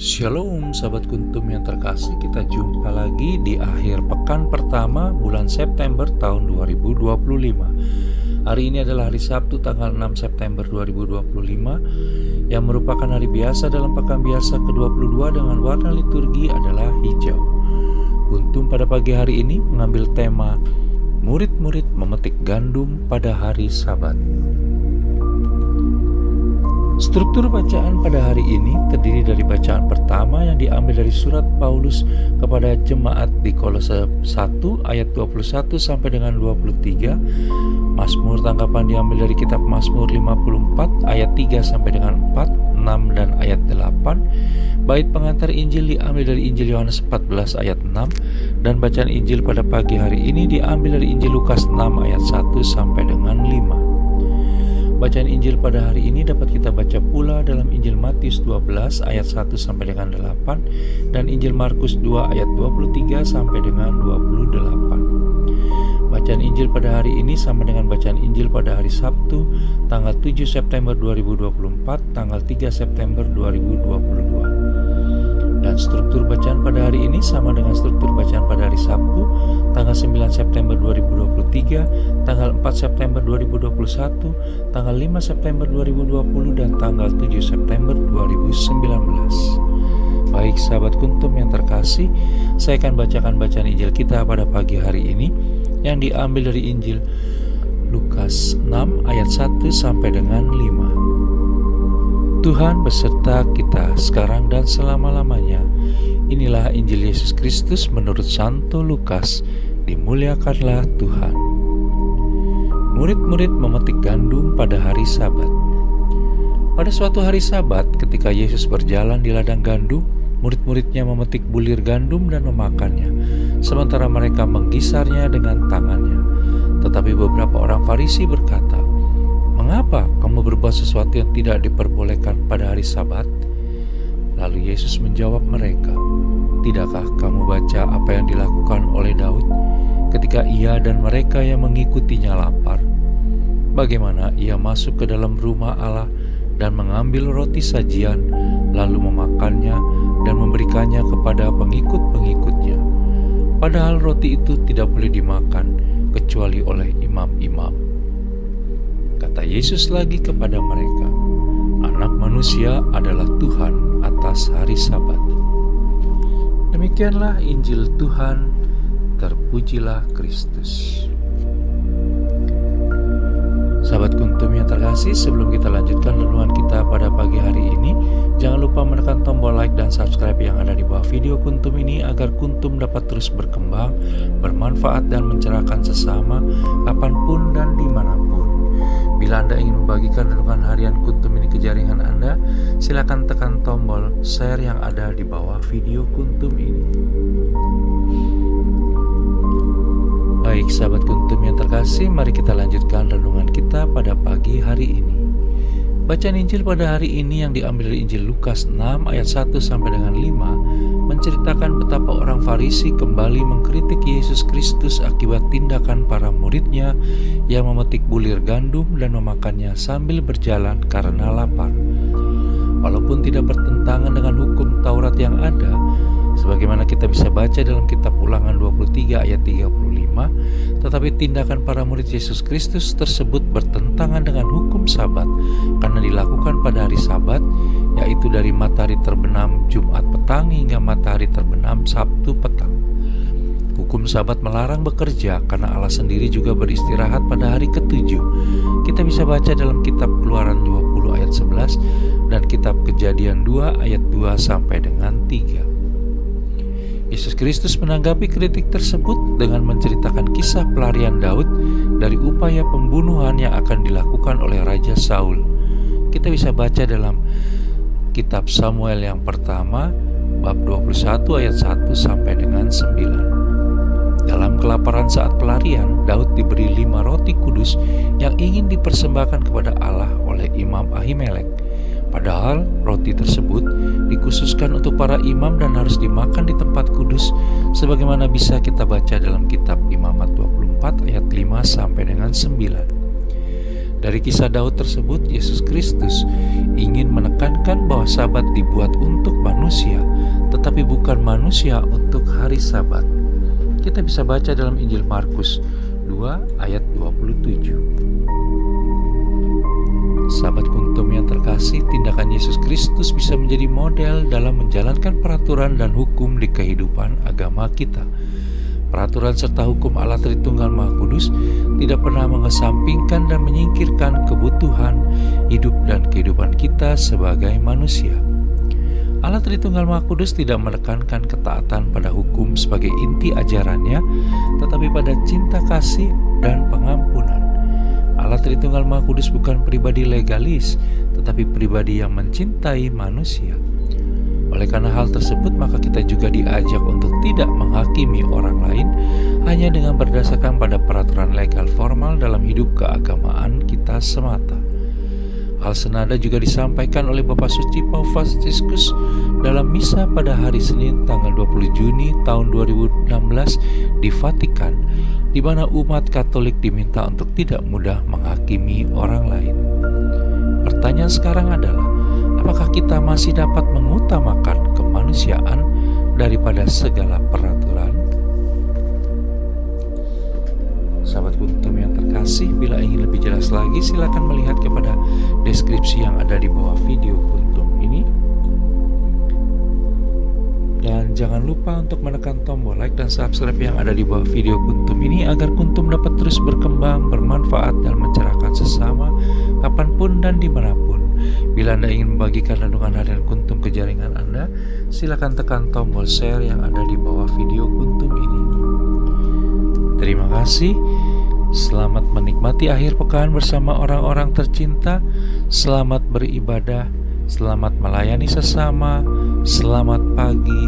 Shalom sahabat kuntum yang terkasih, kita jumpa lagi di akhir pekan pertama bulan September tahun 2025. Hari ini adalah hari Sabtu tanggal 6 September 2025 yang merupakan hari biasa dalam pekan biasa ke-22 dengan warna liturgi adalah hijau. Kuntum pada pagi hari ini mengambil tema murid-murid memetik gandum pada hari Sabat. Struktur bacaan pada hari ini terdiri dari bacaan pertama yang diambil dari surat Paulus kepada jemaat di Kolose 1 ayat 21 sampai dengan 23. Mazmur tangkapan diambil dari kitab Mazmur 54 ayat 3 sampai dengan 4, 6 dan ayat 8. Bait pengantar Injil diambil dari Injil Yohanes 14 ayat 6 dan bacaan Injil pada pagi hari ini diambil dari Injil Lukas 6 ayat 1 sampai dengan 5. Bacaan Injil pada hari ini dapat kita baca pula dalam Injil Matius 12 ayat 1 sampai dengan 8 dan Injil Markus 2 ayat 23 sampai dengan 28. Bacaan Injil pada hari ini sama dengan bacaan Injil pada hari Sabtu tanggal 7 September 2024, tanggal 3 September 2022. Dan struktur bacaan pada hari ini sama dengan struktur bacaan pada hari Sabtu tanggal 9 September 2023, tanggal 4 September 2021, tanggal 5 September 2020 dan tanggal 7 September 2019. Baik sahabat kuntum yang terkasih, saya akan bacakan bacaan Injil kita pada pagi hari ini yang diambil dari Injil Lukas 6 ayat 1 sampai dengan 5. Tuhan beserta kita sekarang dan selama-lamanya. Inilah Injil Yesus Kristus menurut Santo Lukas. Dimuliakanlah Tuhan. Murid-murid memetik gandum pada hari Sabat. Pada suatu hari Sabat, ketika Yesus berjalan di ladang gandum, murid-muridnya memetik bulir gandum dan memakannya, sementara mereka menggisarnya dengan tangannya. Tetapi beberapa orang Farisi berkata, "Mengapa kamu berbuat sesuatu yang tidak diperbolehkan pada hari Sabat?" Lalu Yesus menjawab mereka, "Tidakkah kamu baca apa yang dilakukan oleh Daud ketika ia dan mereka yang mengikutinya lapar? Bagaimana ia masuk ke dalam rumah Allah dan mengambil roti sajian, lalu memakannya dan memberikannya kepada pengikut-pengikutnya. Padahal roti itu tidak boleh dimakan kecuali oleh imam-imam." Kata Yesus lagi kepada mereka, "Anak manusia adalah Tuhan atas hari Sabat." Demikianlah Injil Tuhan, terpujilah Kristus. Sahabat kuntum yang terkasih, sebelum kita lanjutkan renungan kita pada pagi hari ini, jangan lupa menekan tombol like dan subscribe yang ada di bawah video kuntum ini agar kuntum dapat terus berkembang, bermanfaat dan mencerahkan sesama kapanpun dan dimanapun. Bila Anda ingin membagikan renungan harian kuntum ini ke jaringan Anda, silakan tekan tombol share yang ada di bawah video kuntum ini. Baik sahabat kuntum yang terkasih, mari kita lanjutkan renungan kita pada pagi hari ini. Bacaan Injil pada hari ini yang diambil dari Injil Lukas 6 ayat 1 sampai dengan 5 menceritakan betapa orang Farisi kembali mengkritik Yesus Kristus akibat tindakan para muridnya yang memetik bulir gandum dan memakannya sambil berjalan karena lapar. Walaupun tidak bertentangan dengan hukum Taurat yang ada, sebagaimana kita bisa baca dalam kitab Ulangan 23 ayat 35, tetapi tindakan para murid Yesus Kristus tersebut bertentangan dengan hukum Sabat karena dilakukan pada hari Sabat, yaitu dari matahari terbenam Jumat petang hingga matahari terbenam Sabtu petang. Hukum Sabat melarang bekerja karena Allah sendiri juga beristirahat pada hari ketujuh. Kita bisa baca dalam kitab Keluaran 20 ayat 11 dan kitab Kejadian 2 ayat 2 sampai dengan 3. Yesus Kristus menanggapi kritik tersebut dengan menceritakan kisah pelarian Daud dari upaya pembunuhan yang akan dilakukan oleh Raja Saul. Kita bisa baca dalam kitab Samuel yang pertama, bab 21 ayat 1 sampai dengan 9. Dalam kelaparan saat pelarian, Daud diberi 5 roti kudus yang ingin dipersembahkan kepada Allah oleh Imam Ahimelek. Padahal roti tersebut dikhususkan untuk para imam dan harus dimakan di tempat kudus, sebagaimana bisa kita baca dalam kitab Imamat 24 ayat 5 sampai dengan 9. Dari kisah Daud tersebut, Yesus Kristus ingin menekankan bahwa Sabat dibuat untuk manusia, tetapi bukan manusia untuk hari Sabat. Kita bisa baca dalam Injil Markus 2 ayat 27. Sahabat Kuntum yang terkasih, tindakan Yesus Kristus bisa menjadi model dalam menjalankan peraturan dan hukum di kehidupan agama kita. Peraturan serta hukum Allah Tritunggal Maha Kudus tidak pernah mengesampingkan dan menyingkirkan kebutuhan hidup dan kehidupan kita sebagai manusia. Allah Tritunggal Maha Kudus tidak menekankan ketaatan pada hukum sebagai inti ajarannya, tetapi pada cinta kasih dan pengampunan. Allah Tritunggal Maha Kudus bukan pribadi legalis, tetapi pribadi yang mencintai manusia. Oleh karena hal tersebut, maka kita juga diajak untuk tidak menghakimi orang lain hanya dengan berdasarkan pada peraturan legal formal dalam hidup keagamaan kita semata. Hal senada juga disampaikan oleh Bapak Suci Paus Fransiskus dalam misa pada hari Senin tanggal 20 Juni tahun 2016 di Vatikan, di mana umat Katolik diminta untuk tidak mudah menghakimi orang lain. Pertanyaan sekarang adalah, apakah kita masih dapat mengutamakan kemanusiaan daripada segala peraturan? Sahabat Kuntum yang terkasih, bila ingin lebih jelas lagi, silakan melihat kepada deskripsi yang ada di bawah video Kuntum ini. Dan jangan lupa untuk menekan tombol like dan subscribe yang ada di bawah video Kuntum ini agar Kuntum dapat terus berkembang, bermanfaat, dan mencerahkan sesama kapanpun dan dimanapun. Bila Anda ingin membagikan renungan harian Kuntum ke jaringan Anda, silakan tekan tombol share yang ada di bawah video Kuntum ini. Terima kasih. Selamat menikmati akhir pekan bersama orang-orang tercinta. Selamat beribadah, selamat melayani sesama, selamat pagi.